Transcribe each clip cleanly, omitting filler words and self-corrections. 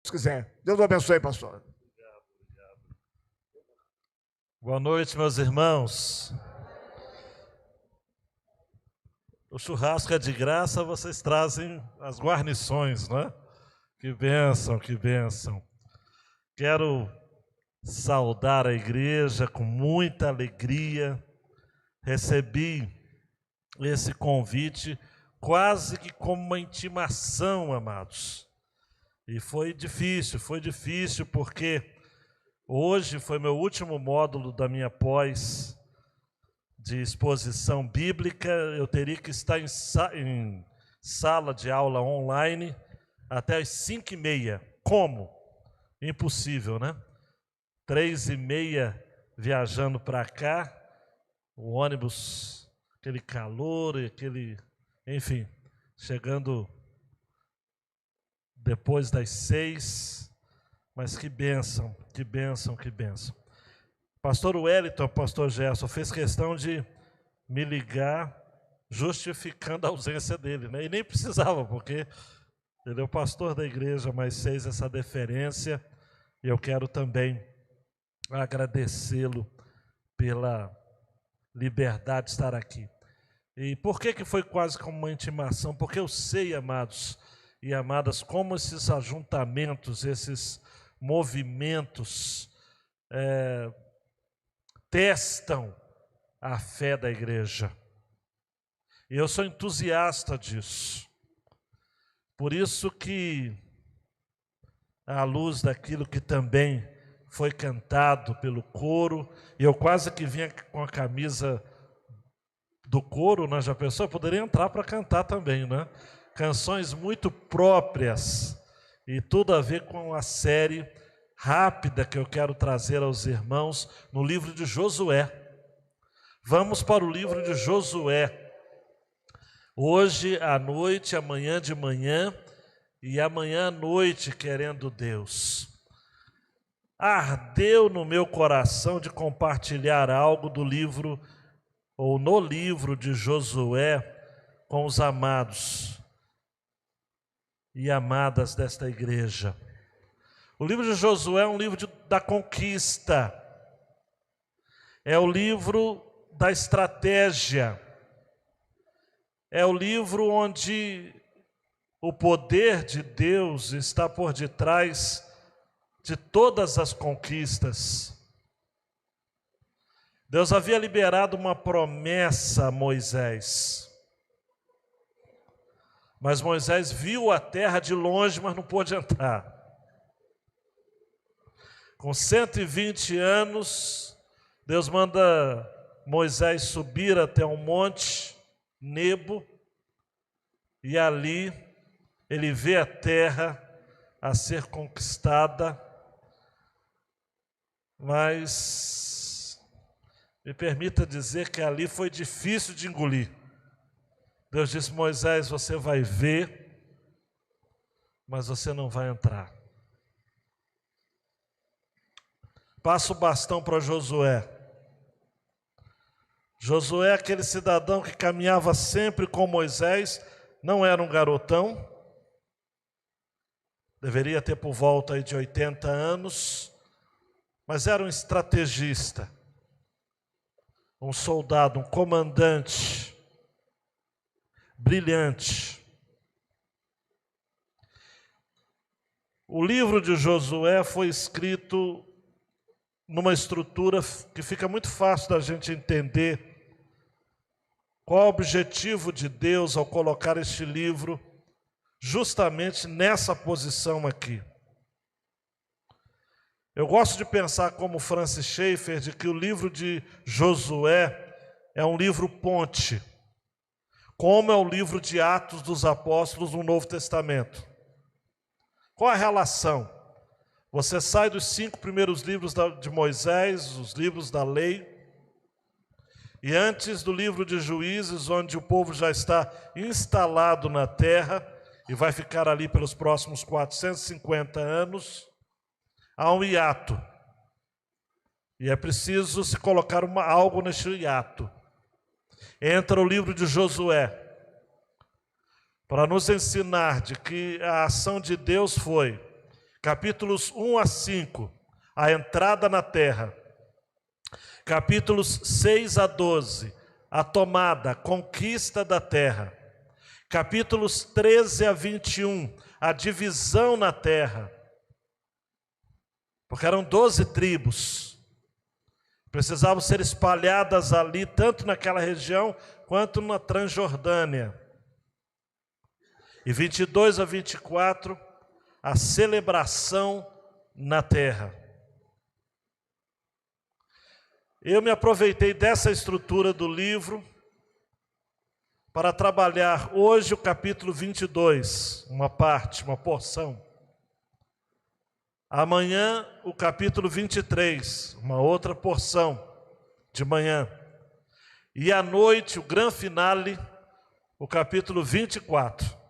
Se quiser. Deus o abençoe, pastor. Boa noite, meus irmãos. O churrasco é de graça, vocês trazem as guarnições, não é? Que bênção, que bênção. Quero saudar a igreja com muita alegria. Recebi esse convite quase que como uma intimação, amados. E foi difícil porque hoje foi meu último módulo da minha pós de exposição bíblica. Eu teria que estar em sala de aula online até as 5h30. Como? Impossível, né? 3h30 viajando para cá, o ônibus, aquele calor e aquele... Enfim, chegando depois das 6, mas que bênção, que bênção, que bênção. Pastor Wellington, pastor Gerson, fez questão de me ligar justificando a ausência dele, né? E nem precisava, porque ele é o pastor da igreja, mas fez essa deferência, e eu quero também agradecê-lo pela liberdade de estar aqui. E por que foi quase como uma intimação? Porque eu sei, amados e amadas, como esses ajuntamentos, esses movimentos testam a fé da igreja. E eu sou entusiasta disso. Por isso que, à luz daquilo que também foi cantado pelo coro, e eu quase que vinha com a camisa do coro, né? Já pensou? Eu poderia entrar para cantar também, né? Canções muito próprias e tudo a ver com a série rápida que eu quero trazer aos irmãos no livro de Josué. Vamos para o livro de Josué. Hoje à noite, amanhã de manhã e amanhã à noite, querendo Deus. Ardeu no meu coração de compartilhar algo do livro, ou no livro de Josué, com os amados e amadas desta igreja. O livro de Josué é um livro da conquista, é o livro da estratégia, é o livro onde o poder de Deus está por detrás de todas as conquistas. Deus havia liberado uma promessa a Moisés, mas Moisés viu a terra de longe, mas não pôde entrar. Com 120 anos, Deus manda Moisés subir até um monte, Nebo, e ali ele vê a terra a ser conquistada, mas me permita dizer que ali foi difícil de engolir. Deus disse: Moisés, você vai ver, mas você não vai entrar. Passa o bastão para Josué. Josué, aquele cidadão que caminhava sempre com Moisés, não era um garotão, deveria ter por volta aí de 80 anos, mas era um estrategista, um soldado, um comandante brilhante. O livro de Josué foi escrito numa estrutura que fica muito fácil da gente entender qual é o objetivo de Deus ao colocar este livro justamente nessa posição aqui. Eu gosto de pensar como Francis Schaeffer, de que o livro de Josué é um livro ponte, como é o livro de Atos dos Apóstolos no Novo Testamento. Qual a relação? Você sai dos 5 primeiros livros de Moisés, os livros da lei, e antes do livro de Juízes, onde o povo já está instalado na terra e vai ficar ali pelos próximos 450 anos, há um hiato. E é preciso se colocar algo neste hiato. Entra o livro de Josué, para nos ensinar de que a ação de Deus foi capítulos 1 a 5, a entrada na terra. Capítulos 6 a 12, a tomada, a conquista da terra. Capítulos 13 a 21, a divisão na terra. Porque eram 12 tribos. Precisavam ser espalhadas ali, tanto naquela região, quanto na Transjordânia. E 22 a 24, a celebração na terra. Eu me aproveitei dessa estrutura do livro para trabalhar hoje o capítulo 22, uma parte, uma porção. Amanhã o capítulo 23, uma outra porção de manhã. E à noite o grande finale, o capítulo 24.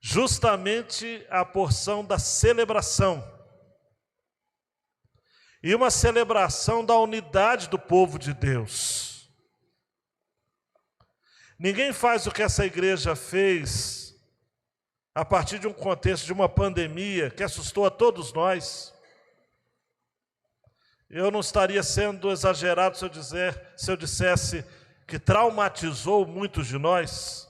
Justamente a porção da celebração. E uma celebração da unidade do povo de Deus. Ninguém faz o que essa igreja fez a partir de um contexto de uma pandemia que assustou a todos nós. Eu não estaria sendo exagerado se eu dissesse que traumatizou muitos de nós.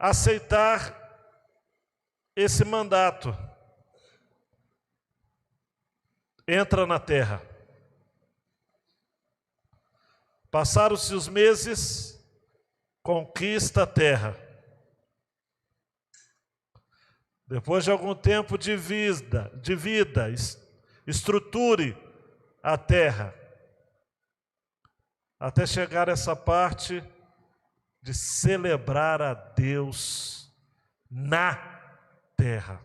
Aceitar esse mandato. Entra na terra. Passaram-se os meses, conquista a terra. Depois de algum tempo de vida, estruture a terra. Até chegar a essa parte de celebrar a Deus na terra.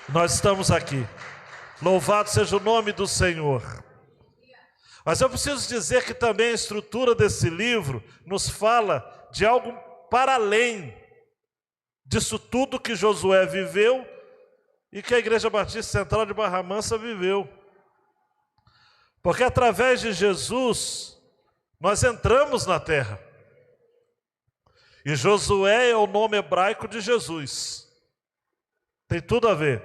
Nós estamos aqui. Louvado seja o nome do Senhor. Mas eu preciso dizer que também a estrutura desse livro nos fala de algo para além disso tudo que Josué viveu e que a Igreja Batista Central de Barra Mansa viveu. Porque através de Jesus, nós entramos na terra. E Josué é o nome hebraico de Jesus. Tem tudo a ver.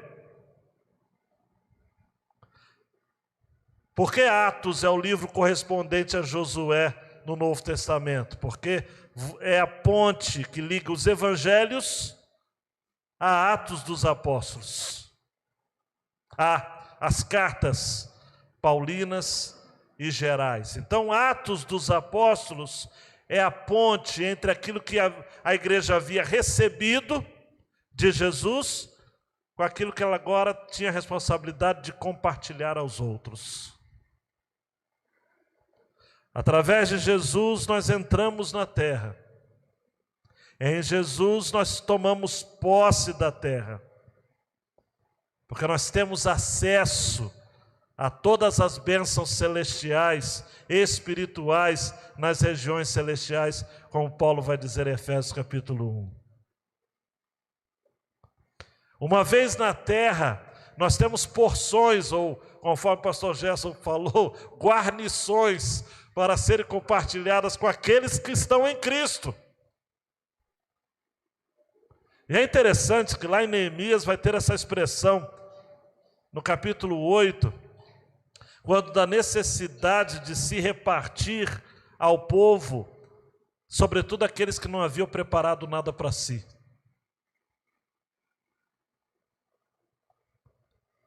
Por que Atos é o livro correspondente a Josué no Novo Testamento? Porque é a ponte que liga os evangelhos a Atos dos Apóstolos, as cartas paulinas e gerais. Então, Atos dos Apóstolos é a ponte entre aquilo que a igreja havia recebido de Jesus com aquilo que ela agora tinha a responsabilidade de compartilhar aos outros. Através de Jesus nós entramos na terra. Em Jesus nós tomamos posse da terra. Porque nós temos acesso a todas as bênçãos celestiais, espirituais, nas regiões celestiais, como Paulo vai dizer em Efésios capítulo 1. Uma vez na terra, nós temos porções, ou conforme o pastor Gerson falou, guarnições, para serem compartilhadas com aqueles que estão em Cristo. E é interessante que lá em Neemias vai ter essa expressão, no capítulo 8, quando da necessidade de se repartir ao povo, sobretudo aqueles que não haviam preparado nada para si.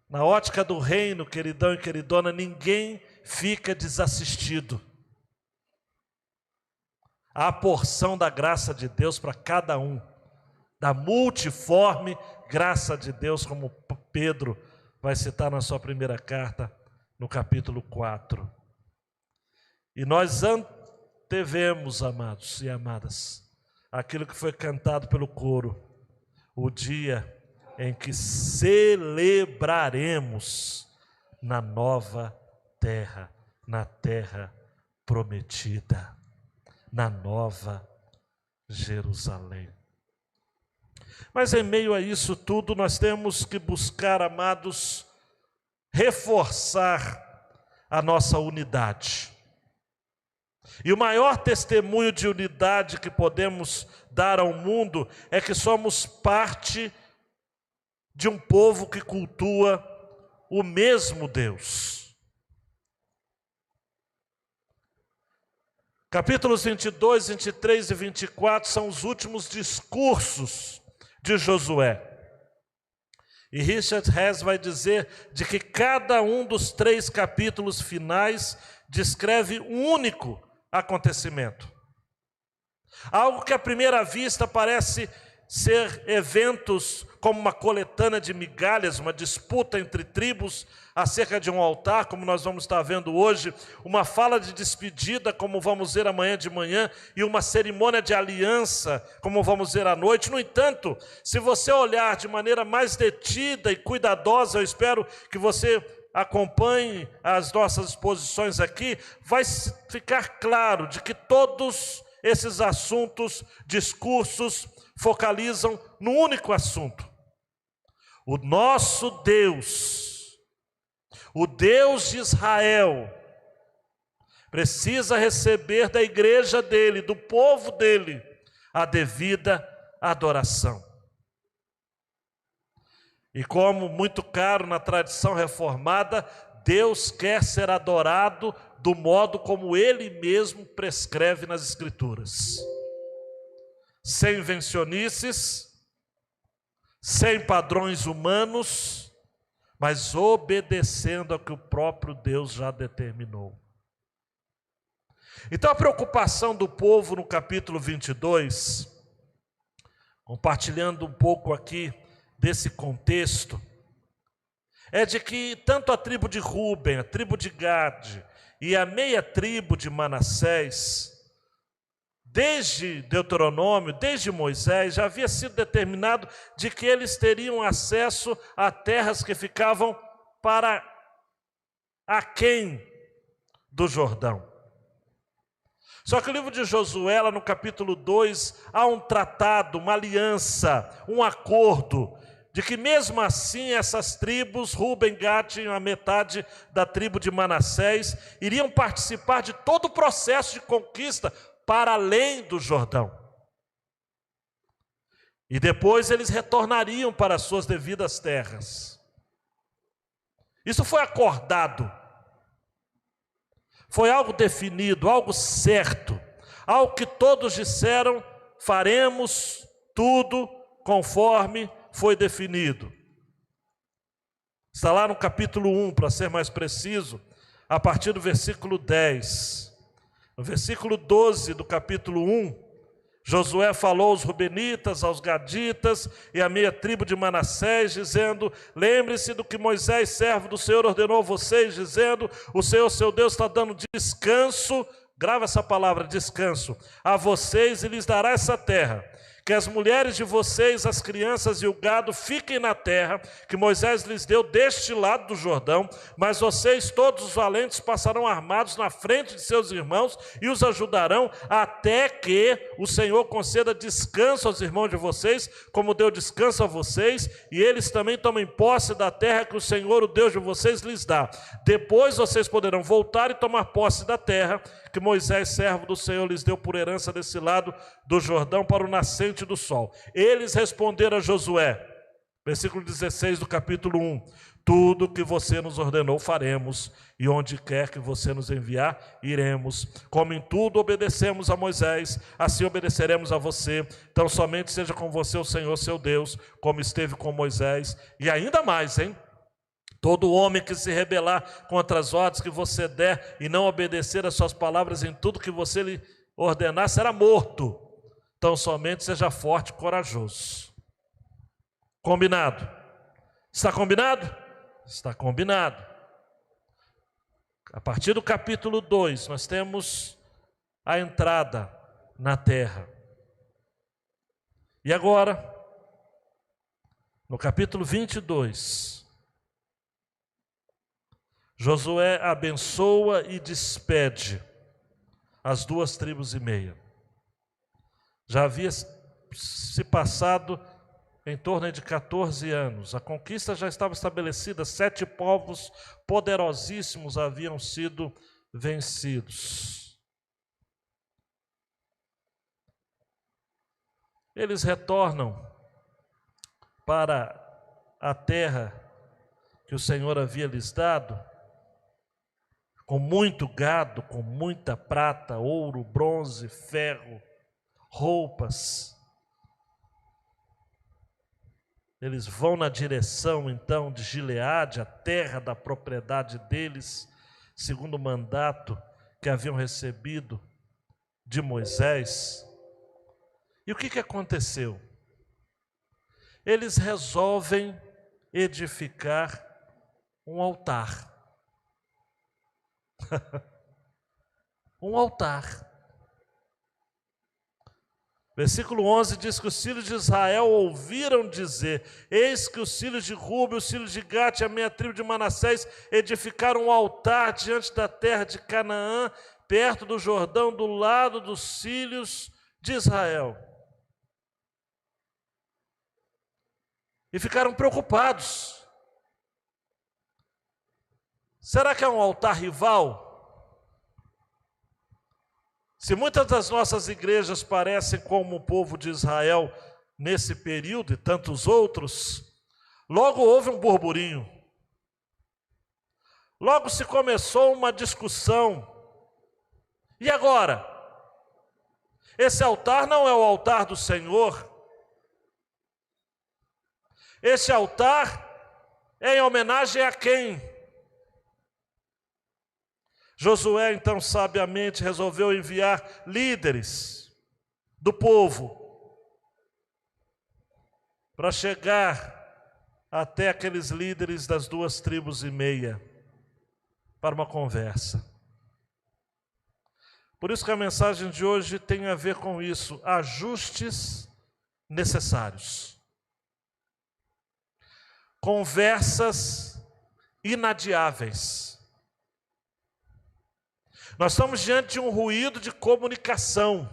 Na ótica do reino, queridão e queridona, ninguém fica desassistido. Há a porção da graça de Deus para cada um, da multiforme graça de Deus, como Pedro vai citar na sua primeira carta, no capítulo 4. E nós antevemos, amados e amadas, aquilo que foi cantado pelo coro, o dia em que celebraremos na nova terra, na terra prometida, na nova Jerusalém. Mas em meio a isso tudo, nós temos que buscar, amados, reforçar a nossa unidade. E o maior testemunho de unidade que podemos dar ao mundo é que somos parte de um povo que cultua o mesmo Deus. Capítulos 22, 23 e 24 são os últimos discursos de Josué. E Richard Hess vai dizer de que cada um dos 3 capítulos finais descreve um único acontecimento. Algo que à primeira vista parece ser eventos como uma coletânea de migalhas, uma disputa entre tribos acerca de um altar, como nós vamos estar vendo hoje, uma fala de despedida, como vamos ver amanhã de manhã, e uma cerimônia de aliança, como vamos ver à noite. No entanto, se você olhar de maneira mais detida e cuidadosa, eu espero que você acompanhe as nossas exposições aqui, vai ficar claro de que todos esses assuntos, discursos, focalizam no único assunto: o nosso Deus, o Deus de Israel, precisa receber da igreja dele, do povo dele, a devida adoração. E como muito caro na tradição reformada, Deus quer ser adorado do modo como Ele mesmo prescreve nas Escrituras. Sem invencionices, sem padrões humanos, mas obedecendo ao que o próprio Deus já determinou. Então a preocupação do povo no capítulo 22, compartilhando um pouco aqui desse contexto, é de que tanto a tribo de Ruben, a tribo de Gade e a meia tribo de Manassés, desde Deuteronômio, desde Moisés, já havia sido determinado de que eles teriam acesso a terras que ficavam para aquém do Jordão. Só que o livro de Josué, lá no capítulo 2, há um tratado, uma aliança, um acordo, de que mesmo assim essas tribos, Ruben, Gade e a metade da tribo de Manassés, iriam participar de todo o processo de conquista para além do Jordão. E depois eles retornariam para as suas devidas terras. Isso foi acordado. Foi algo definido, algo certo, algo que todos disseram: faremos tudo conforme foi definido. Está lá no capítulo 1, para ser mais preciso, a partir do versículo 10. No versículo 12 do capítulo 1, Josué falou aos rubenitas, aos gaditas e à meia tribo de Manassés, dizendo: lembre-se do que Moisés, servo do Senhor, ordenou a vocês, dizendo: o Senhor, seu Deus, está dando descanso, grava essa palavra, descanso, a vocês e lhes dará essa terra. Que as mulheres de vocês, as crianças e o gado fiquem na terra que Moisés lhes deu deste lado do Jordão, mas vocês, todos os valentes, passarão armados na frente de seus irmãos e os ajudarão até que o Senhor conceda descanso aos irmãos de vocês, como deu descanso a vocês, e eles também tomem posse da terra que o Senhor, o Deus de vocês, lhes dá. Depois vocês poderão voltar e tomar posse da terra que Moisés, servo do Senhor, lhes deu por herança desse lado do Jordão para o nascente do sol. Eles responderam a Josué, versículo 16 do capítulo 1, tudo que você nos ordenou faremos, e onde quer que você nos enviar, iremos. Como em tudo obedecemos a Moisés, assim obedeceremos a você. Então somente seja com você o Senhor, seu Deus, como esteve com Moisés, e ainda mais, todo homem que se rebelar contra as ordens que você der e não obedecer as suas palavras em tudo que você lhe ordenar, será morto. Então somente seja forte e corajoso. Combinado? Está combinado? Está combinado. A partir do capítulo 2, nós temos a entrada na terra. E agora, no capítulo 22, Josué abençoa e despede as 2 tribos e meia. Já havia se passado em torno de 14 anos. A conquista já estava estabelecida, 7 povos poderosíssimos haviam sido vencidos. eles retornam para a terra que o Senhor havia lhes dado, com muito gado, com muita prata, ouro, bronze, ferro, roupas. Eles vão na direção, então, de Gileade, a terra da propriedade deles, segundo o mandato que haviam recebido de Moisés. E o que aconteceu? Eles resolvem edificar um altar. Um altar. Versículo 11 diz que os filhos de Israel ouviram dizer: eis que os filhos de Rúben, os filhos de Gade, a meia tribo de Manassés, edificaram um altar diante da terra de Canaã, perto do Jordão, do lado dos filhos de Israel. E ficaram preocupados. Será que é um altar rival? Se muitas das nossas igrejas parecem como o povo de Israel nesse período e tantos outros, logo houve um burburinho. Logo se começou uma discussão. E agora? Esse altar não é o altar do Senhor. Esse altar é em homenagem a quem? Josué, então, sabiamente resolveu enviar líderes do povo para chegar até aqueles líderes das 2,5 tribos para uma conversa. Por isso que a mensagem de hoje tem a ver com isso: ajustes necessários. Conversas inadiáveis. Nós estamos diante de um ruído de comunicação.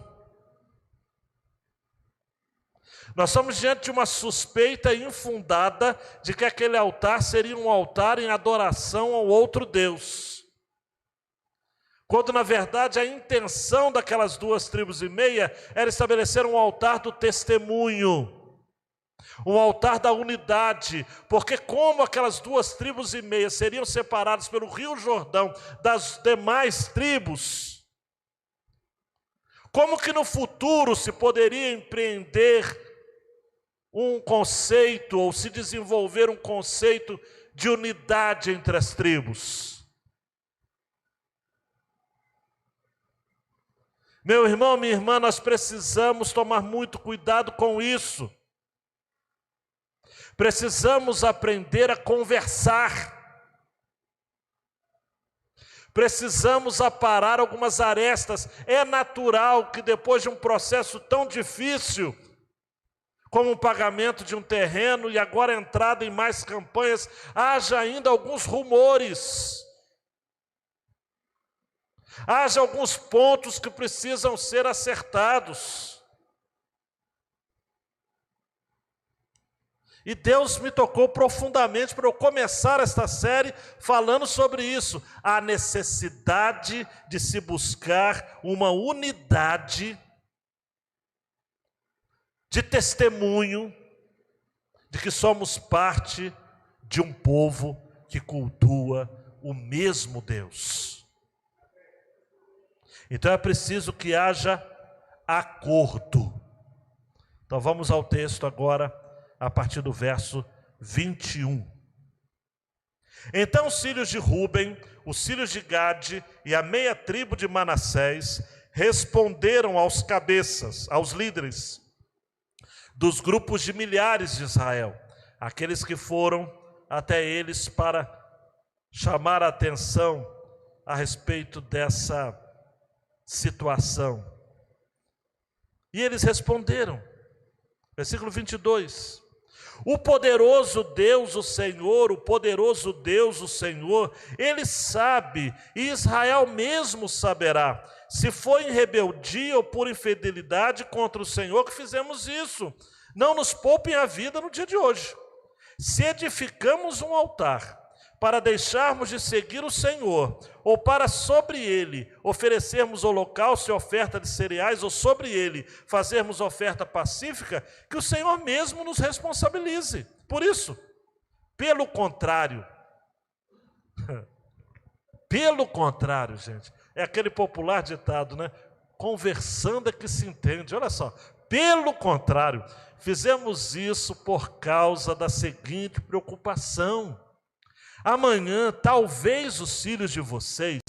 Nós estamos diante de uma suspeita infundada de que aquele altar seria um altar em adoração ao outro Deus. Quando, na verdade, a intenção daquelas 2,5 tribos era estabelecer um altar do testemunho. Um altar da unidade, porque como aquelas 2,5 tribos seriam separadas pelo Rio Jordão das demais tribos, como que no futuro se poderia empreender um conceito, ou se desenvolver um conceito de unidade entre as tribos? Meu irmão, minha irmã, nós precisamos tomar muito cuidado com isso. Precisamos aprender a conversar. Precisamos aparar algumas arestas. É natural que depois de um processo tão difícil, como o pagamento de um terreno e agora a entrada em mais campanhas, haja ainda alguns rumores. Haja alguns pontos que precisam ser acertados. E Deus me tocou profundamente para eu começar esta série falando sobre isso. A necessidade de se buscar uma unidade de testemunho de que somos parte de um povo que cultua o mesmo Deus. Então é preciso que haja acordo. Então vamos ao texto agora, a partir do verso 21. Então os filhos de Rúben, os filhos de Gade e a meia tribo de Manassés responderam aos cabeças, aos líderes dos grupos de milhares de Israel, aqueles que foram até eles para chamar a atenção a respeito dessa situação. E eles responderam, versículo 22: o poderoso Deus, o Senhor, o poderoso Deus, o Senhor, Ele sabe, e Israel mesmo saberá, se foi em rebeldia ou por infidelidade contra o Senhor que fizemos isso. Não nos poupem a vida no dia de hoje. Se edificamos um altar para deixarmos de seguir o Senhor, ou para sobre ele oferecermos holocausto e oferta de cereais, ou sobre ele fazermos oferta pacífica, que o Senhor mesmo nos responsabilize. Por isso, pelo contrário, gente, é aquele popular ditado, né? Conversando é que se entende. Olha só, pelo contrário, fizemos isso por causa da seguinte preocupação: amanhã, talvez os filhos de vocês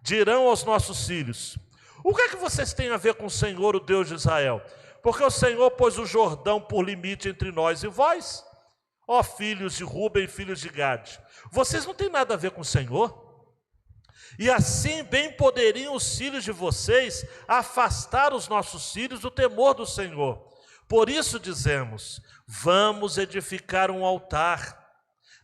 dirão aos nossos filhos: o que é que vocês têm a ver com o Senhor, o Deus de Israel? Porque o Senhor pôs o Jordão por limite entre nós e vós. Ó filhos de Ruben e filhos de Gade, vocês não têm nada a ver com o Senhor? E assim bem poderiam os filhos de vocês afastar os nossos filhos do temor do Senhor. Por isso dizemos: vamos edificar um altar,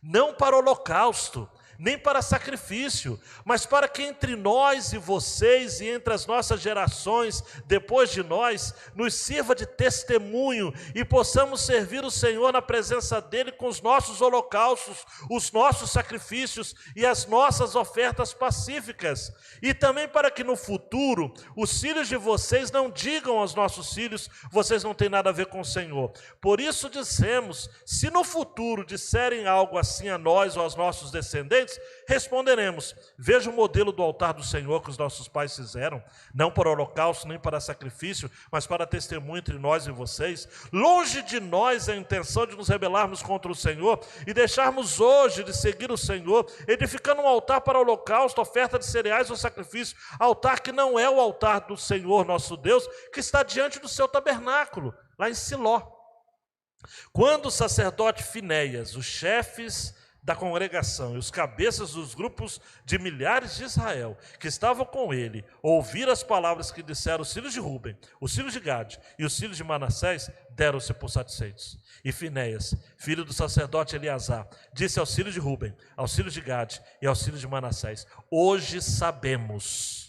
não para holocausto, nem para sacrifício, mas para que entre nós e vocês e entre as nossas gerações depois de nós, nos sirva de testemunho e possamos servir o Senhor na presença dele com os nossos holocaustos, os nossos sacrifícios e as nossas ofertas pacíficas. E também para que no futuro os filhos de vocês não digam aos nossos filhos: vocês não têm nada a ver com o Senhor. Por isso dissemos: se no futuro disserem algo assim a nós ou aos nossos descendentes, responderemos: veja o modelo do altar do Senhor que os nossos pais fizeram, não para holocausto nem para sacrifício, mas para testemunho entre nós e vocês. Longe de nós a intenção de nos rebelarmos contra o Senhor e deixarmos hoje de seguir o Senhor, edificando um altar para holocausto, oferta de cereais ou sacrifício, altar que não é o altar do Senhor nosso Deus, que está diante do seu tabernáculo, lá em Siló. Quando o sacerdote Finéias, os chefes da congregação e os cabeças dos grupos de milhares de Israel que estavam com ele, ouviram as palavras que disseram os filhos de Ruben, os filhos de Gade e os filhos de Manassés, deram-se por satisfeitos. E Finéias, filho do sacerdote Eleazar, disse aos filhos de Ruben, aos filhos de Gade e aos filhos de Manassés: hoje sabemos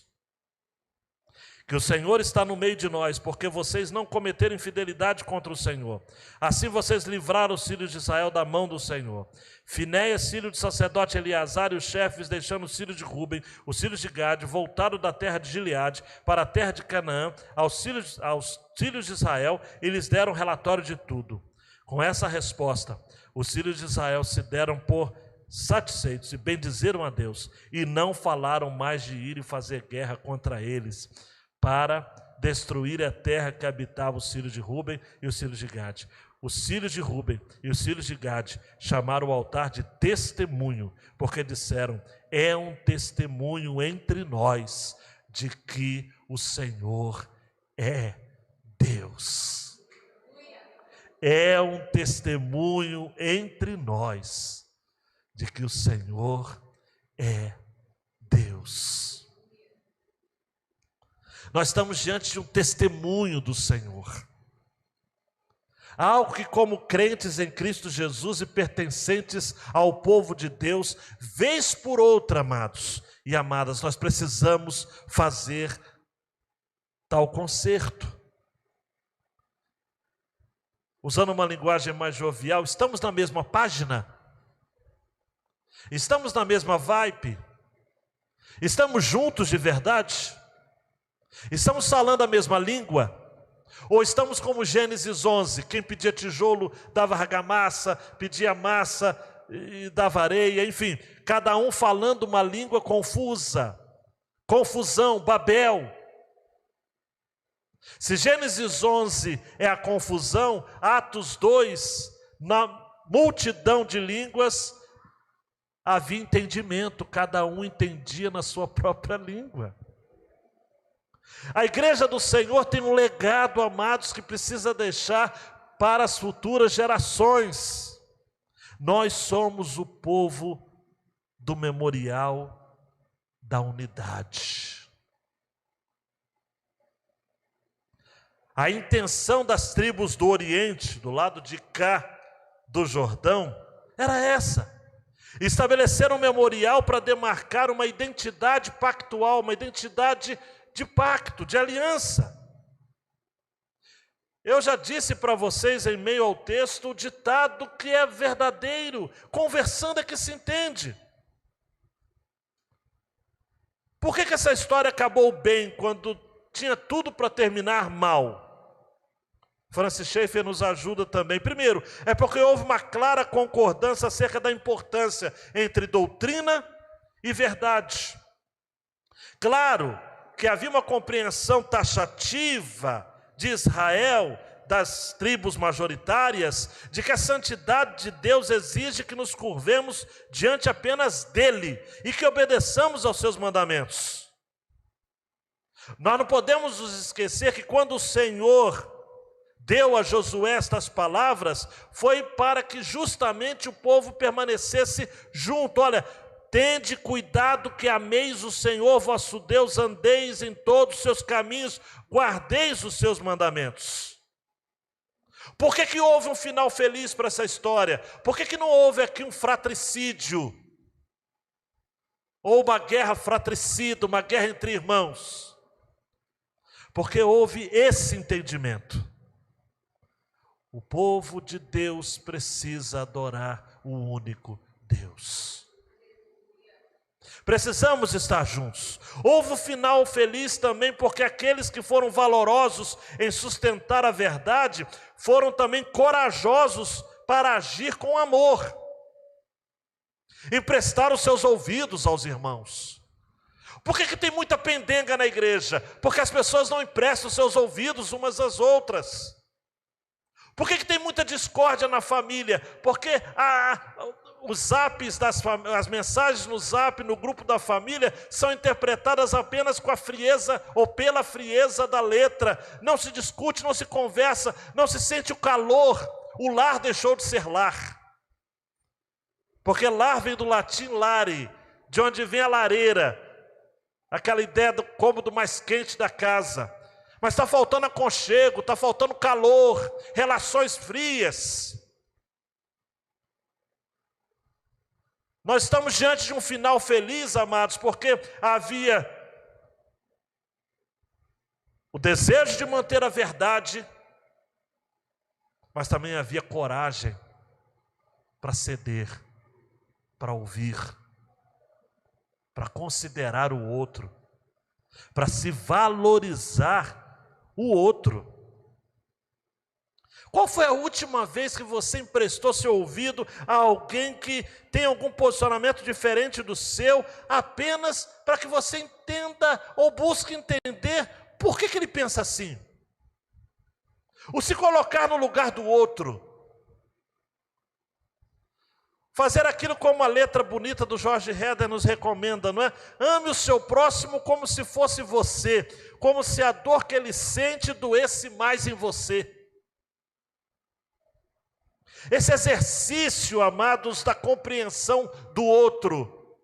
que o Senhor está no meio de nós, porque vocês não cometeram infidelidade contra o Senhor. Assim vocês livraram os filhos de Israel da mão do Senhor. Finéias, filho do sacerdote Eleazar, e os chefes, deixando os filhos de Ruben, os filhos de Gade, voltaram da terra de Gileade para a terra de Canaã, aos filhos de Israel, e lhes deram relatório de tudo. Com essa resposta, os filhos de Israel se deram por satisfeitos e bendizeram a Deus, e não falaram mais de ir e fazer guerra contra eles, para destruir a terra que habitava os filhos de Ruben e os filhos de Gade. Os filhos de Ruben e os filhos de Gade chamaram o altar de testemunho, porque disseram: é um testemunho entre nós de que o Senhor é Deus. É um testemunho entre nós de que o Senhor é Deus. Nós estamos diante de um testemunho do Senhor. Algo que, como crentes em Cristo Jesus e pertencentes ao povo de Deus, vez por outra, amados e amadas, nós precisamos fazer tal concerto. Usando uma linguagem mais jovial, estamos na mesma página? Estamos na mesma vibe? Estamos juntos de verdade? Estamos falando a mesma língua? Ou estamos como Gênesis 11, quem pedia tijolo dava argamassa, pedia massa e dava areia, enfim, cada um falando uma língua confusa, confusão, Babel. Se Gênesis 11 é a confusão, Atos 2, na multidão de línguas, havia entendimento, cada um entendia na sua própria língua. A igreja do Senhor tem um legado, amados, que precisa deixar para as futuras gerações. Nós somos o povo do memorial da unidade. A intenção das tribos do Oriente, do lado de cá do Jordão, era essa: estabelecer um memorial para demarcar uma identidade pactual, uma identidade de pacto, de aliança. Eu já disse para vocês em meio ao texto o ditado que é verdadeiro: conversando é que se entende. Por que essa história acabou bem quando tinha tudo para terminar mal? Francis Schaeffer nos ajuda também. Primeiro, é porque houve uma clara concordância acerca da importância entre doutrina e verdade. Claro que havia uma compreensão taxativa de Israel, das tribos majoritárias, de que a santidade de Deus exige que nos curvemos diante apenas dele e que obedeçamos aos seus mandamentos. Nós não podemos nos esquecer que quando o Senhor deu a Josué estas palavras, foi para que justamente o povo permanecesse junto. Olha, tende cuidado que ameis o Senhor vosso Deus, andeis em todos os seus caminhos, guardeis os seus mandamentos. Por que houve um final feliz para essa história? Por que não houve aqui um fratricídio? Ou uma guerra fratricida, uma guerra entre irmãos? Porque houve esse entendimento. O povo de Deus precisa adorar o único Deus. Precisamos estar juntos. Houve um final feliz também porque aqueles que foram valorosos em sustentar a verdade foram também corajosos para agir com amor. Emprestar os seus ouvidos aos irmãos. Por que tem muita pendenga na igreja? Porque as pessoas não emprestam os seus ouvidos umas às outras. Por que tem muita discórdia na família? Porque os zaps, as mensagens no zap, no grupo da família, são interpretadas apenas com a frieza ou pela frieza da letra. Não se discute, não se conversa, não se sente o calor. O lar deixou de ser lar. Porque lar vem do latim lare, de onde vem a lareira, aquela ideia do cômodo mais quente da casa. Mas está faltando aconchego, está faltando calor, relações frias. Nós estamos diante de um final feliz, amados, porque havia o desejo de manter a verdade, mas também havia coragem para ceder, para ouvir, para considerar o outro, para se valorizar o outro. Qual foi a última vez que você emprestou seu ouvido a alguém que tem algum posicionamento diferente do seu, apenas para que você entenda ou busque entender por que ele pensa assim? O se colocar no lugar do outro. Fazer aquilo como a letra bonita do Jorge Heder nos recomenda, não é? Ame o seu próximo como se fosse você, como se a dor que ele sente doesse mais em você. Esse exercício, amados, da compreensão do outro.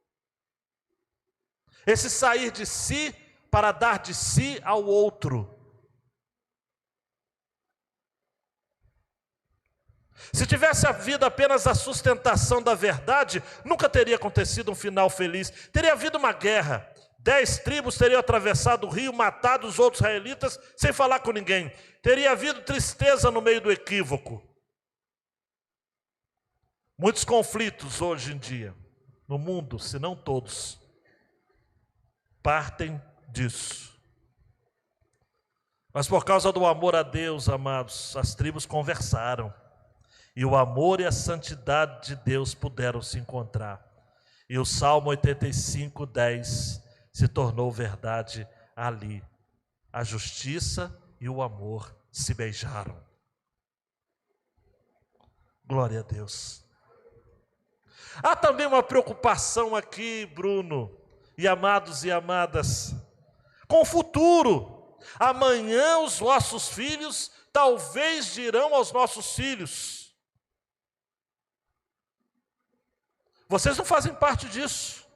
Esse sair de si para dar de si ao outro. Se tivesse havido apenas a sustentação da verdade, nunca teria acontecido um final feliz. Teria havido uma guerra. 10 tribos teriam atravessado o rio, matado os outros israelitas, sem falar com ninguém. Teria havido tristeza no meio do equívoco. Muitos conflitos hoje em dia, no mundo, se não todos, partem disso. Mas por causa do amor a Deus, amados, as tribos conversaram. E o amor e a santidade de Deus puderam se encontrar. E o Salmo 85:10 se tornou verdade ali. A justiça e o amor se beijaram. Glória a Deus. Há também uma preocupação aqui, Bruno, e amados e amadas, com o futuro. Amanhã os vossos filhos talvez dirão aos nossos filhos. Vocês não fazem parte disso.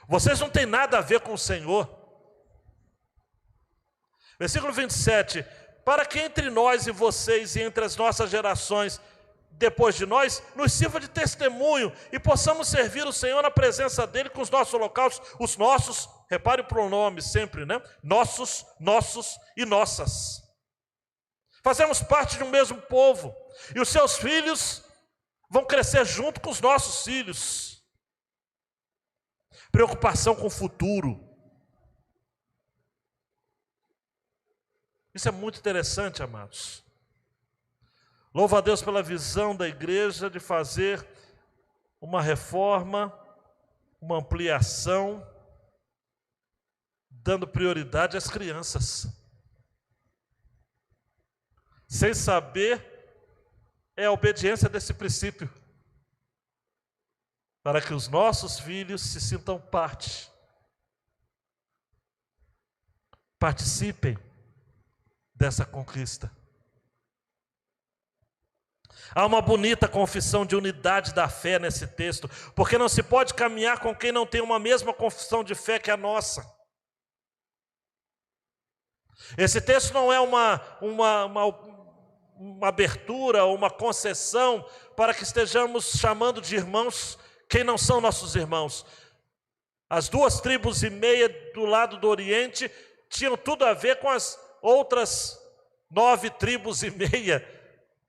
Vocês não têm nada a ver com o Senhor. Versículo 27. Para que entre nós e vocês e entre as nossas gerações, depois de nós, nos sirva de testemunho e possamos servir o Senhor na presença dEle com os nossos holocaustos, os nossos, repare o pronome sempre, né? Nossos, nossos e nossas. Fazemos parte de um mesmo povo. E os seus filhos vão crescer junto com os nossos filhos. Preocupação com o futuro. Isso é muito interessante, amados. Louvo a Deus pela visão da igreja de fazer uma reforma, uma ampliação, dando prioridade às crianças. Sem saber, é a obediência desse princípio, para que os nossos filhos se sintam participem dessa conquista. Há uma bonita confissão de unidade da fé nesse texto, porque não se pode caminhar com quem não tem uma mesma confissão de fé que a nossa. Esse texto não é uma abertura, uma concessão para que estejamos chamando de irmãos quem não são nossos irmãos. As 2,5 tribos do lado do Oriente tinham tudo a ver com as outras 9,5 tribos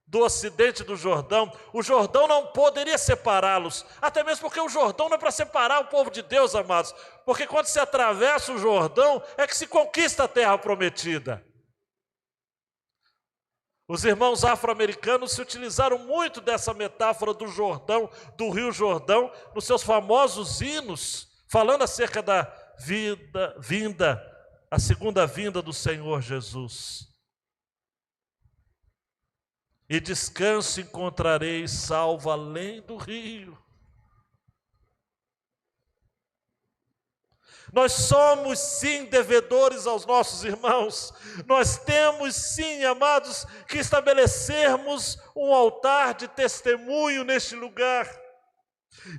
do ocidente do Jordão. O Jordão não poderia separá-los, até mesmo porque o Jordão não é para separar o povo de Deus, amados, porque quando se atravessa o Jordão é que se conquista a terra prometida. Os irmãos afro-americanos se utilizaram muito dessa metáfora do Jordão, do Rio Jordão, nos seus famosos hinos, falando acerca da a segunda vinda do Senhor Jesus. E descanso encontrarei salvo além do rio. Nós somos sim devedores aos nossos irmãos. Nós temos sim, amados, que estabelecermos um altar de testemunho neste lugar.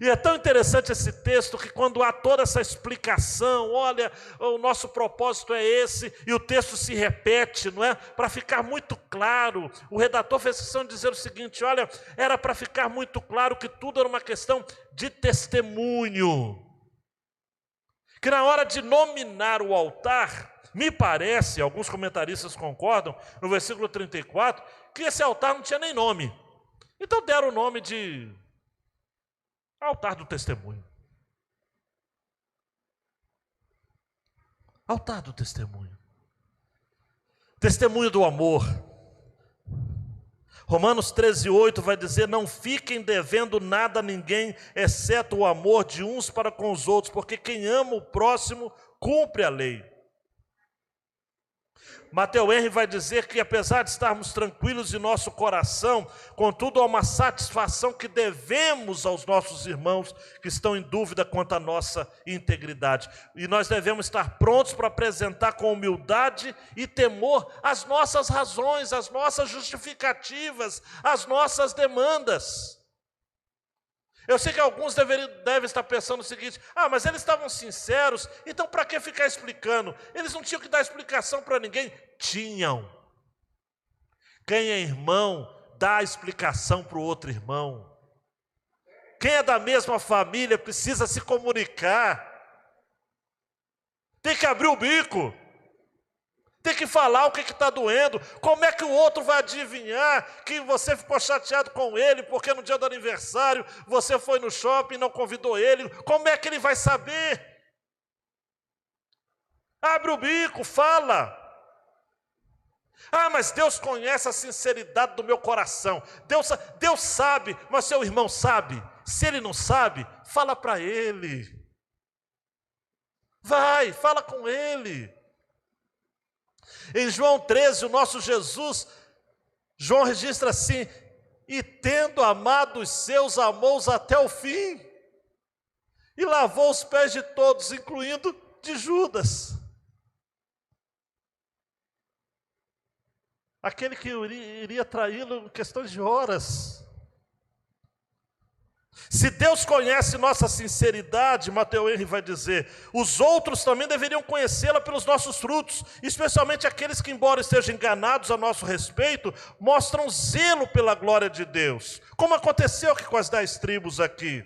E é tão interessante esse texto que quando há toda essa explicação, olha, o nosso propósito é esse, e o texto se repete, não é? Para ficar muito claro, o redator fez questão de dizer o seguinte, olha, era para ficar muito claro que tudo era uma questão de testemunho. Que na hora de nominar o altar, me parece, alguns comentaristas concordam, no versículo 34, que esse altar não tinha nem nome. Então deram o nome de altar do testemunho. Altar do testemunho. Testemunho do amor. Romanos 13:8 vai dizer, não fiquem devendo nada a ninguém, exceto o amor de uns para com os outros, porque quem ama o próximo, cumpre a lei. Mateus Henry vai dizer que apesar de estarmos tranquilos em nosso coração, contudo há uma satisfação que devemos aos nossos irmãos que estão em dúvida quanto à nossa integridade. E nós devemos estar prontos para apresentar com humildade e temor as nossas razões, as nossas justificativas, as nossas demandas. Eu sei que alguns devem estar pensando o seguinte, mas eles estavam sinceros, então para que ficar explicando? Eles não tinham que dar explicação para ninguém? Tinham. Quem é irmão, dá explicação para o outro irmão. Quem é da mesma família precisa se comunicar. Tem que abrir o bico. Tem que falar o que está doendo. Como é que o outro vai adivinhar que você ficou chateado com ele porque no dia do aniversário você foi no shopping e não convidou ele? Como é que ele vai saber? Abre o bico, fala. Mas Deus conhece a sinceridade do meu coração. Deus sabe, mas seu irmão sabe. Se ele não sabe, fala para ele. Vai, fala com ele. Em João 13, o nosso Jesus, João registra assim, e tendo amado os seus, amou-os até o fim, e lavou os pés de todos, incluindo de Judas. Aquele que iria traí-lo em questões de horas. Se Deus conhece nossa sinceridade, Mateus Henry vai dizer, os outros também deveriam conhecê-la pelos nossos frutos, especialmente aqueles que, embora estejam enganados a nosso respeito, mostram zelo pela glória de Deus, como aconteceu aqui com as 10 tribos aqui.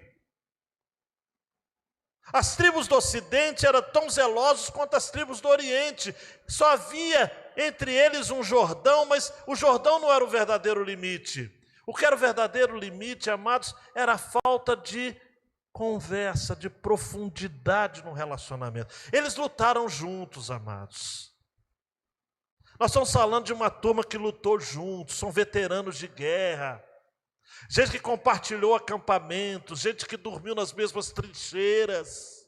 As tribos do Ocidente eram tão zelosas quanto as tribos do Oriente. Só havia entre eles um Jordão, mas o Jordão não era o verdadeiro limite. O que era o verdadeiro limite, amados, era a falta de conversa, de profundidade no relacionamento. Eles lutaram juntos, amados. Nós estamos falando de uma turma que lutou juntos, são veteranos de guerra, gente que compartilhou acampamentos, gente que dormiu nas mesmas trincheiras,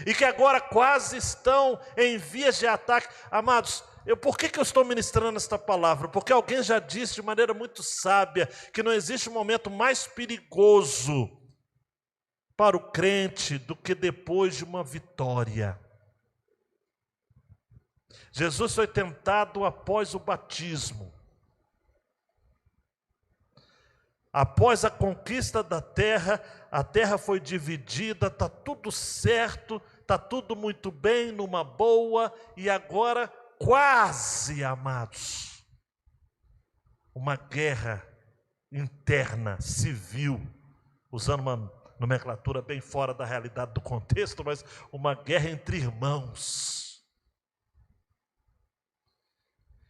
e que agora quase estão em vias de ataque. Amados, por que eu estou ministrando esta palavra? Porque alguém já disse de maneira muito sábia que não existe um momento mais perigoso para o crente do que depois de uma vitória. Jesus foi tentado após o batismo. Após a conquista da terra, a terra foi dividida, está tudo certo, está tudo muito bem, numa boa, e agora quase, amados, uma guerra interna, civil, usando uma nomenclatura bem fora da realidade do contexto, mas uma guerra entre irmãos.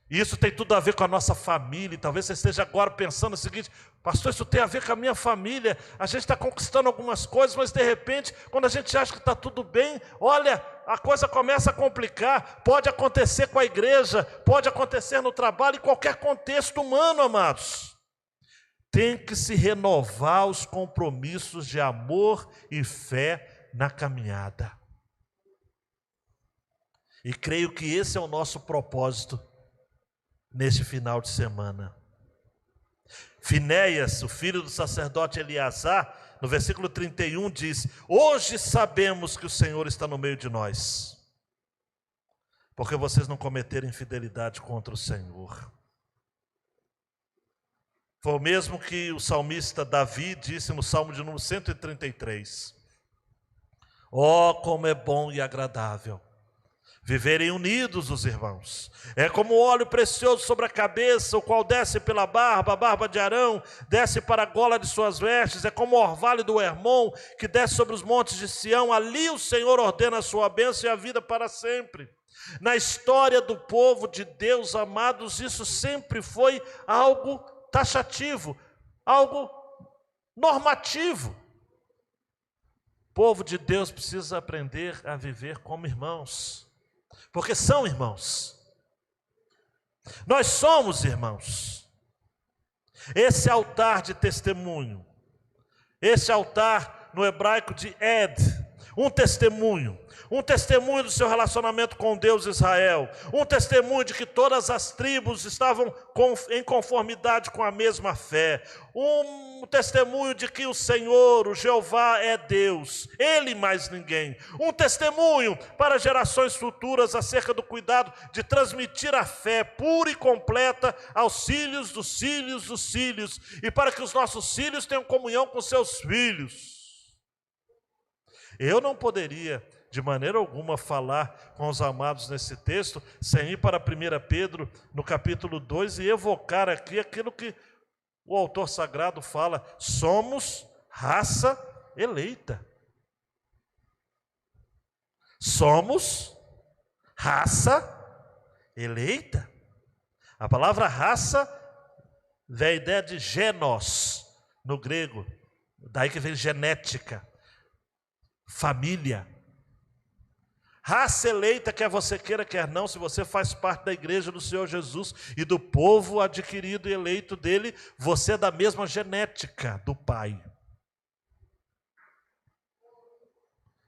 E isso tem tudo a ver com a nossa família. E talvez você esteja agora pensando o seguinte: pastor, isso tem a ver com a minha família. A gente está conquistando algumas coisas, mas de repente, quando a gente acha que está tudo bem, olha, a coisa começa a complicar. Pode acontecer com a igreja, pode acontecer no trabalho, em qualquer contexto humano, amados. Tem que se renovar os compromissos de amor e fé na caminhada. E creio que esse é o nosso propósito neste final de semana. Finéias, o filho do sacerdote Eleazar, no versículo 31 diz: hoje sabemos que o Senhor está no meio de nós, porque vocês não cometeram infidelidade contra o Senhor. Foi o mesmo que o salmista Davi disse no Salmo de número 133. Oh, como é bom e agradável viverem unidos os irmãos. É como óleo precioso sobre a cabeça, o qual desce pela barba, a barba de Arão, desce para a gola de suas vestes. É como o orvalho do Hermon, que desce sobre os montes de Sião. Ali o Senhor ordena a sua bênção e a vida para sempre. Na história do povo de Deus, amados, isso sempre foi algo taxativo, algo normativo. O povo de Deus precisa aprender a viver como irmãos, porque são irmãos. Nós somos irmãos. Esse altar de testemunho, esse altar no hebraico de Ed, um testemunho do seu relacionamento com Deus Israel, um testemunho de que todas as tribos estavam em conformidade com a mesma fé, um testemunho de que o Senhor, o Jeová, é Deus, Ele mais ninguém, um testemunho para gerações futuras acerca do cuidado de transmitir a fé pura e completa aos filhos dos filhos dos filhos, e para que os nossos filhos tenham comunhão com seus filhos. Eu não poderia de maneira alguma falar com os amados nesse texto sem ir para 1 Pedro no capítulo 2 e evocar aqui aquilo que o autor sagrado fala: somos raça eleita. Somos raça eleita. A palavra raça vem a ideia de genos no grego, daí que vem genética, família. Raça eleita, quer você queira, quer não, se você faz parte da igreja do Senhor Jesus e do povo adquirido e eleito dele, você é da mesma genética do Pai.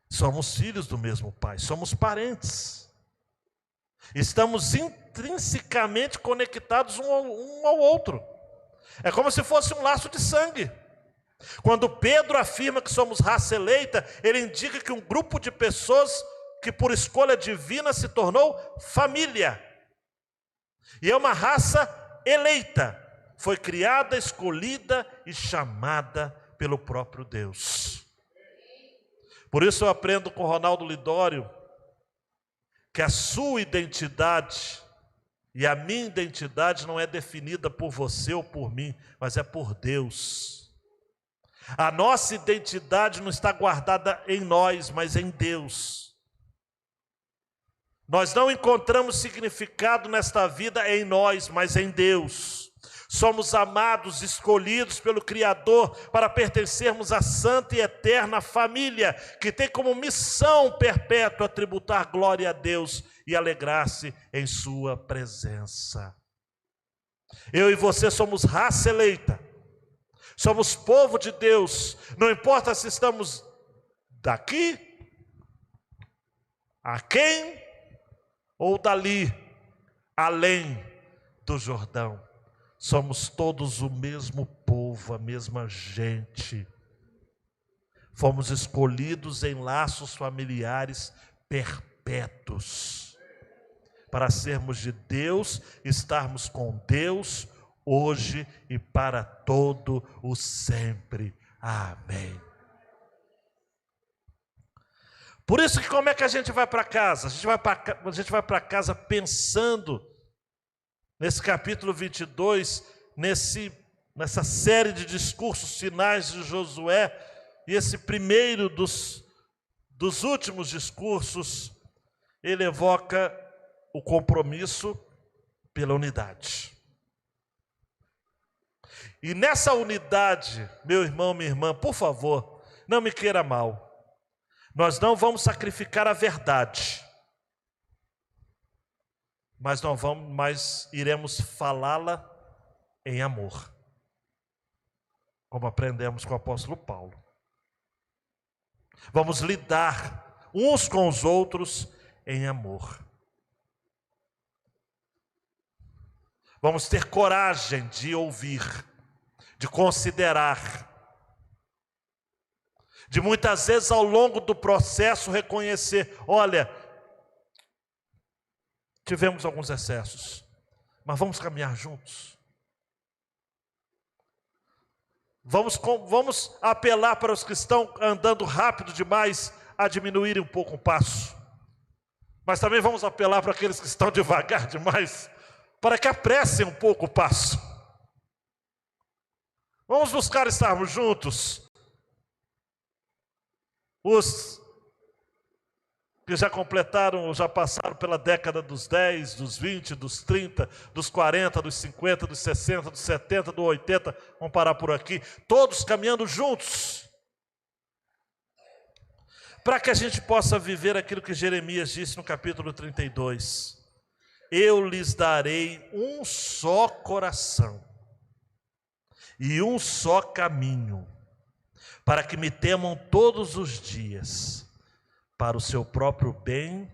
Somos filhos do mesmo Pai, somos parentes. Estamos intrinsecamente conectados um ao outro. É como se fosse um laço de sangue. Quando Pedro afirma que somos raça eleita, ele indica que um grupo de pessoas que por escolha divina se tornou família. E é uma raça eleita. Foi criada, escolhida e chamada pelo próprio Deus. Por isso eu aprendo com Ronaldo Lidório que a sua identidade e a minha identidade não é definida por você ou por mim, mas é por Deus. A nossa identidade não está guardada em nós, mas em Deus. Nós não encontramos significado nesta vida em nós, mas em Deus. Somos amados, escolhidos pelo Criador para pertencermos à santa e eterna família, que tem como missão perpétua tributar glória a Deus e alegrar-se em sua presença. Eu e você somos raça eleita, somos povo de Deus, não importa se estamos daqui, aquém ou dali, além do Jordão. Somos todos o mesmo povo, a mesma gente. Fomos escolhidos em laços familiares perpétuos, para sermos de Deus, estarmos com Deus, hoje e para todo o sempre. Amém. Por isso que como é que a gente vai para casa? A gente vai para casa pensando nesse capítulo 22, nessa série de discursos finais de Josué, e esse primeiro dos últimos discursos, ele evoca o compromisso pela unidade. E nessa unidade, meu irmão, minha irmã, por favor, não me queira mal, nós não vamos sacrificar a verdade, mas iremos falá-la em amor, como aprendemos com o apóstolo Paulo. Vamos lidar uns com os outros em amor. Vamos ter coragem de ouvir, de considerar, de muitas vezes ao longo do processo reconhecer, olha, tivemos alguns excessos, mas vamos caminhar juntos. Vamos apelar para os que estão andando rápido demais a diminuírem um pouco o passo. Mas também vamos apelar para aqueles que estão devagar demais, para que apressem um pouco o passo. Vamos buscar estarmos juntos. Os que já completaram, já passaram pela década dos 10, dos 20, dos 30, dos 40, dos 50, dos 60, dos 70, dos 80, vamos parar por aqui, todos caminhando juntos, para que a gente possa viver aquilo que Jeremias disse no capítulo 32, eu lhes darei um só coração, e um só caminho, para que me temam todos os dias, para o seu próprio bem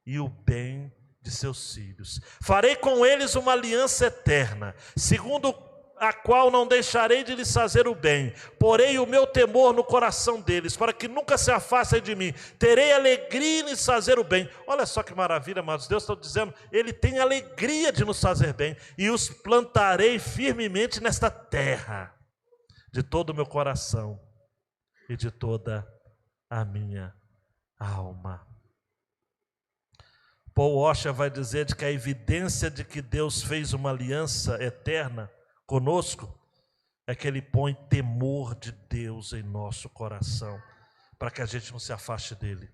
e o bem de seus filhos. Farei com eles uma aliança eterna, segundo a qual não deixarei de lhes fazer o bem. Porei o meu temor no coração deles, para que nunca se afastem de mim. Terei alegria em lhes fazer o bem. Olha só que maravilha, amados. Deus está dizendo, Ele tem alegria de nos fazer bem. E os plantarei firmemente nesta terra, de todo o meu coração e de toda a minha alma. Paul Washer vai dizer de que a evidência de que Deus fez uma aliança eterna conosco é que Ele põe temor de Deus em nosso coração, para que a gente não se afaste dEle,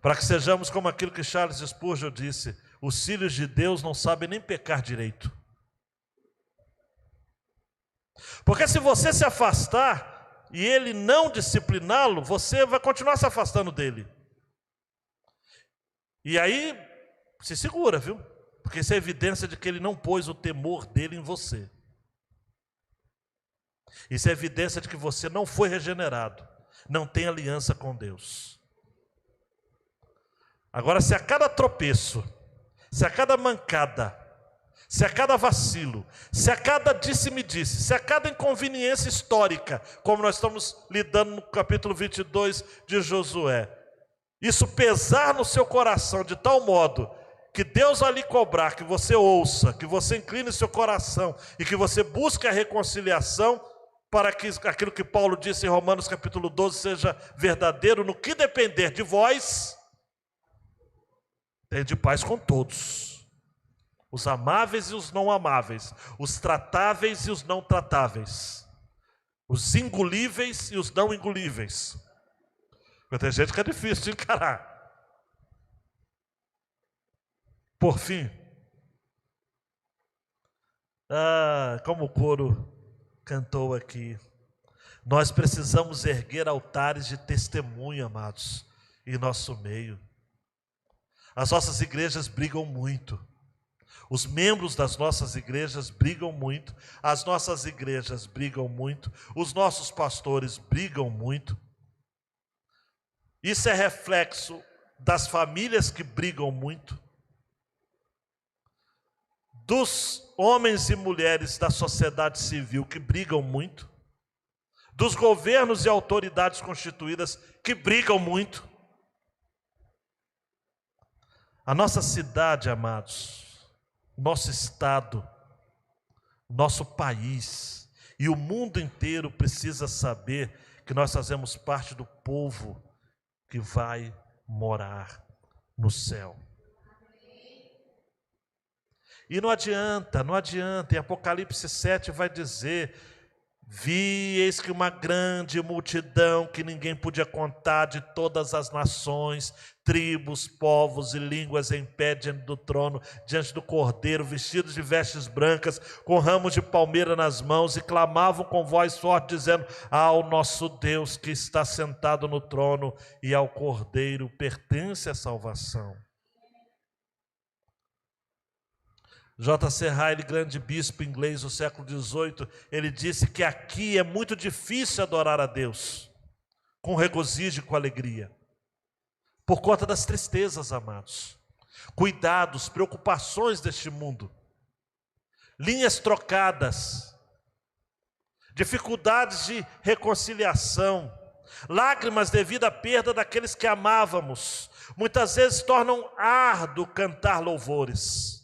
para que sejamos como aquilo que Charles Spurgeon disse, os filhos de Deus não sabem nem pecar direito. Porque se você se afastar e Ele não discipliná-lo, você vai continuar se afastando dEle. E aí, se segura, viu? Porque isso é evidência de que Ele não pôs o temor dEle em você. Isso é evidência de que você não foi regenerado, não tem aliança com Deus. Agora, se a cada tropeço, se a cada mancada, se a cada vacilo, se a cada disse-me-disse, se a cada inconveniência histórica, como nós estamos lidando no capítulo 22 de Josué, isso pesar no seu coração de tal modo que Deus vai lhe cobrar, que você ouça, que você incline seu coração e que você busque a reconciliação, para que aquilo que Paulo disse em Romanos capítulo 12 seja verdadeiro, no que depender de vós, tende paz com todos. Os amáveis e os não amáveis, os tratáveis e os não tratáveis, os engolíveis e os não engolíveis. Porque tem gente que é difícil de encarar. Por fim, como o coro cantou aqui, nós precisamos erguer altares de testemunho, amados, em nosso meio. As nossas igrejas brigam muito. Os membros das nossas igrejas brigam muito. As nossas igrejas brigam muito. Os nossos pastores brigam muito. Isso é reflexo das famílias que brigam muito, dos homens e mulheres da sociedade civil que brigam muito, dos governos e autoridades constituídas que brigam muito. A nossa cidade, amados, nosso estado, nosso país e o mundo inteiro precisa saber que nós fazemos parte do povo que vai morar no céu. E não adianta, em Apocalipse 7 vai dizer: vi, eis que uma grande multidão que ninguém podia contar, de todas as nações, tribos, povos e línguas, em pé diante do trono, diante do Cordeiro, vestidos de vestes brancas, com ramos de palmeira nas mãos, e clamavam com voz forte, dizendo: ao nosso Deus que está sentado no trono e ao Cordeiro pertence a salvação. J.C. Ryle, grande bispo inglês do século XVIII, ele disse que aqui é muito difícil adorar a Deus com regozijo e com alegria, por conta das tristezas, amados, cuidados, preocupações deste mundo, linhas trocadas, dificuldades de reconciliação, lágrimas devido à perda daqueles que amávamos, muitas vezes tornam árduo cantar louvores.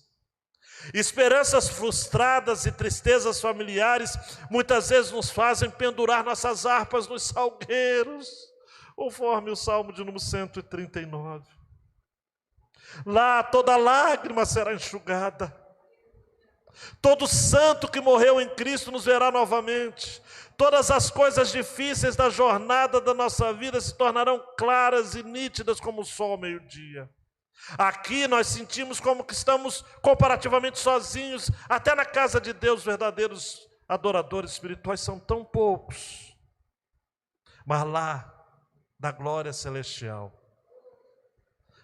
Esperanças frustradas e tristezas familiares muitas vezes nos fazem pendurar nossas harpas nos salgueiros, conforme o Salmo de número 139. Lá toda lágrima será enxugada. Todo santo que morreu em Cristo nos verá novamente. Todas as coisas difíceis da jornada da nossa vida se tornarão claras e nítidas como o sol ao meio-dia. Aqui nós sentimos como que estamos comparativamente sozinhos. Até na casa de Deus, verdadeiros adoradores espirituais são tão poucos. Mas lá, na glória celestial,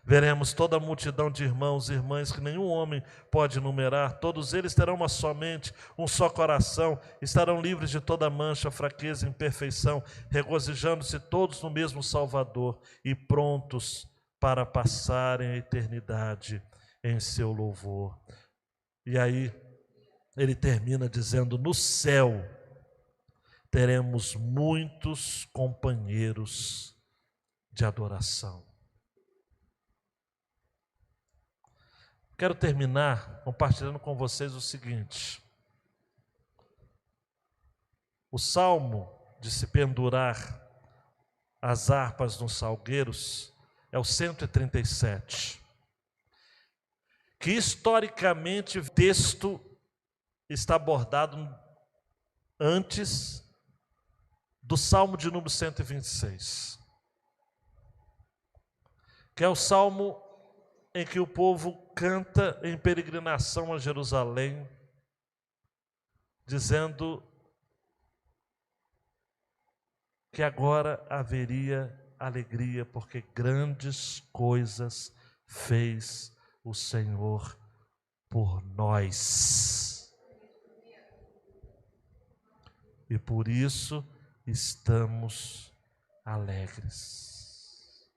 veremos toda a multidão de irmãos e irmãs que nenhum homem pode numerar. Todos eles terão uma só mente, um só coração, estarão livres de toda mancha, fraqueza e imperfeição, regozijando-se todos no mesmo Salvador e prontos para passarem a eternidade em seu louvor. E aí ele termina dizendo: no céu teremos muitos companheiros de adoração. Quero terminar compartilhando com vocês o seguinte: o salmo de se pendurar as harpas nos salgueiros é o 137, que historicamente o texto está abordado antes do salmo de número 126, que é o salmo em que o povo canta em peregrinação a Jerusalém, dizendo que agora haveria alegria, porque grandes coisas fez o Senhor por nós. E por isso estamos alegres.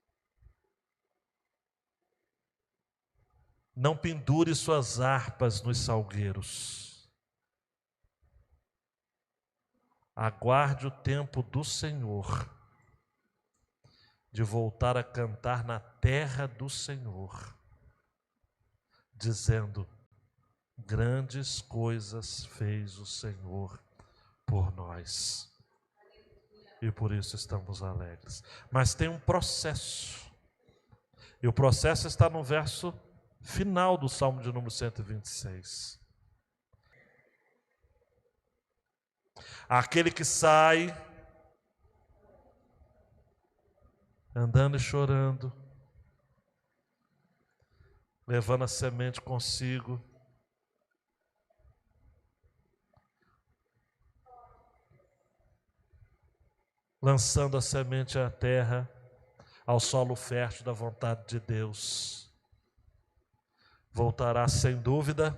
Não pendure suas harpas nos salgueiros. Aguarde o tempo do Senhor de voltar a cantar na terra do Senhor, dizendo: grandes coisas fez o Senhor por nós. E por isso estamos alegres. Mas tem um processo. E o processo está no verso final do Salmo de número 126. Aquele que sai andando e chorando, levando a semente consigo, lançando a semente à terra, ao solo fértil da vontade de Deus, voltará sem dúvida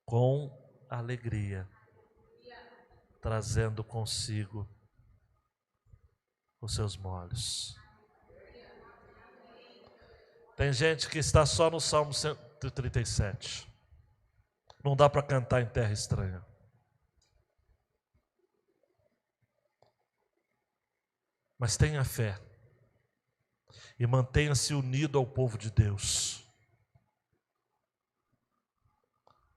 com alegria, trazendo consigo os seus molhos. Tem gente que está só no Salmo 137. Não dá para cantar em terra estranha. Mas tenha fé e mantenha-se unido ao povo de Deus.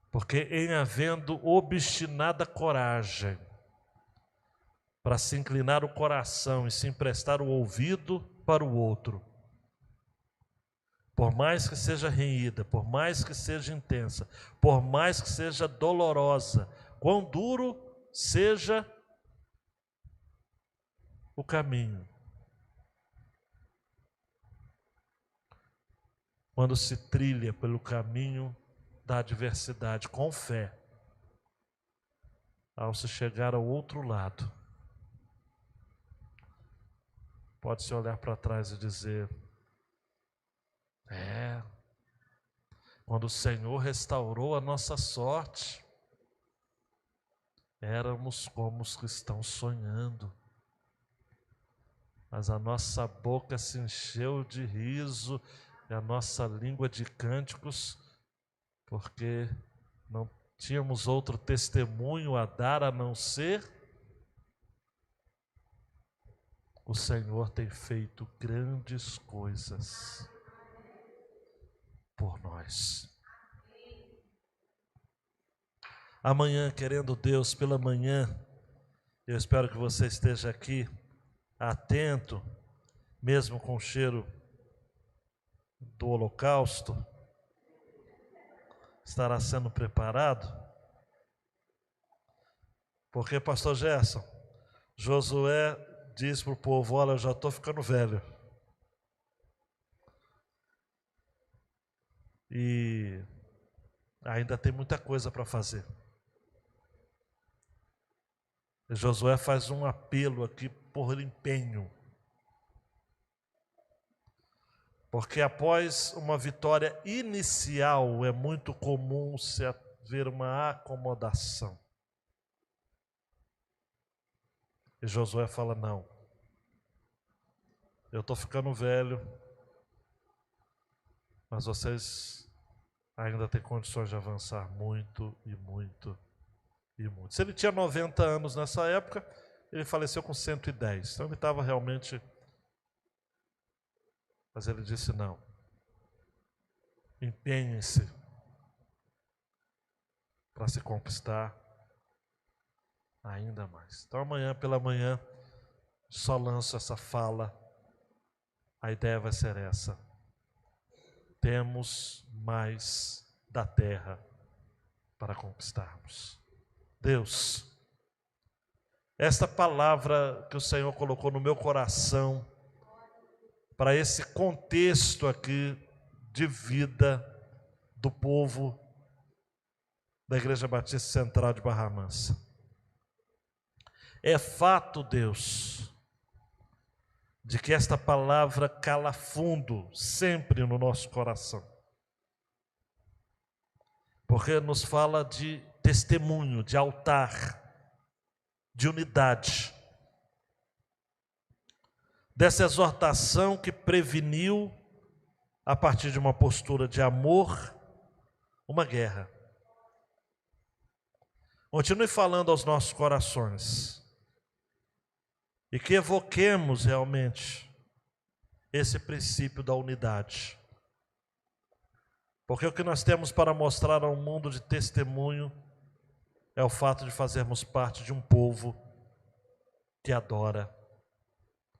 Porque em havendo obstinada coragem para se inclinar o coração e se emprestar o ouvido para o outro, por mais que seja renhida, por mais que seja intensa, por mais que seja dolorosa, quão duro seja o caminho, quando se trilha pelo caminho da adversidade com fé, ao se chegar ao outro lado, pode-se olhar para trás e dizer: quando o Senhor restaurou a nossa sorte, éramos como os que estão sonhando, mas a nossa boca se encheu de riso e a nossa língua de cânticos, porque não tínhamos outro testemunho a dar a não ser: o Senhor tem feito grandes coisas por nós. Amanhã, querendo Deus, pela manhã, eu espero que você esteja aqui, atento, mesmo com o cheiro do holocausto, estará sendo preparado. Porque, pastor Gerson, Josué diz para o povo: olha, eu já estou ficando velho. E ainda tem muita coisa para fazer. E Josué faz um apelo aqui por empenho. Porque após uma vitória inicial, é muito comum se haver uma acomodação. E Josué fala: não, eu estou ficando velho, mas vocês ainda têm condições de avançar muito e muito e muito. Se ele tinha 90 anos nessa época, ele faleceu com 110. Então ele estava realmente... Mas ele disse: não, empenhem-se para se conquistar ainda mais. Então amanhã pela manhã, só lanço essa fala. A ideia vai ser essa: temos mais da terra para conquistarmos. Deus, esta palavra que o Senhor colocou no meu coração, para esse contexto aqui de vida do povo da Igreja Batista Central de Barra Mansa. É fato, Deus, de que esta palavra cala fundo sempre no nosso coração, porque nos fala de testemunho, de altar, de unidade, dessa exortação que preveniu, a partir de uma postura de amor, uma guerra. Continue falando aos nossos corações e que evoquemos realmente esse princípio da unidade, porque o que nós temos para mostrar ao mundo de testemunho é o fato de fazermos parte de um povo que adora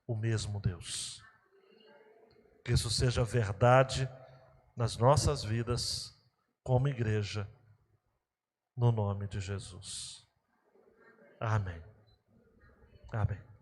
o mesmo Deus. Que isso seja verdade nas nossas vidas como igreja, no nome de Jesus. Amém. Amém.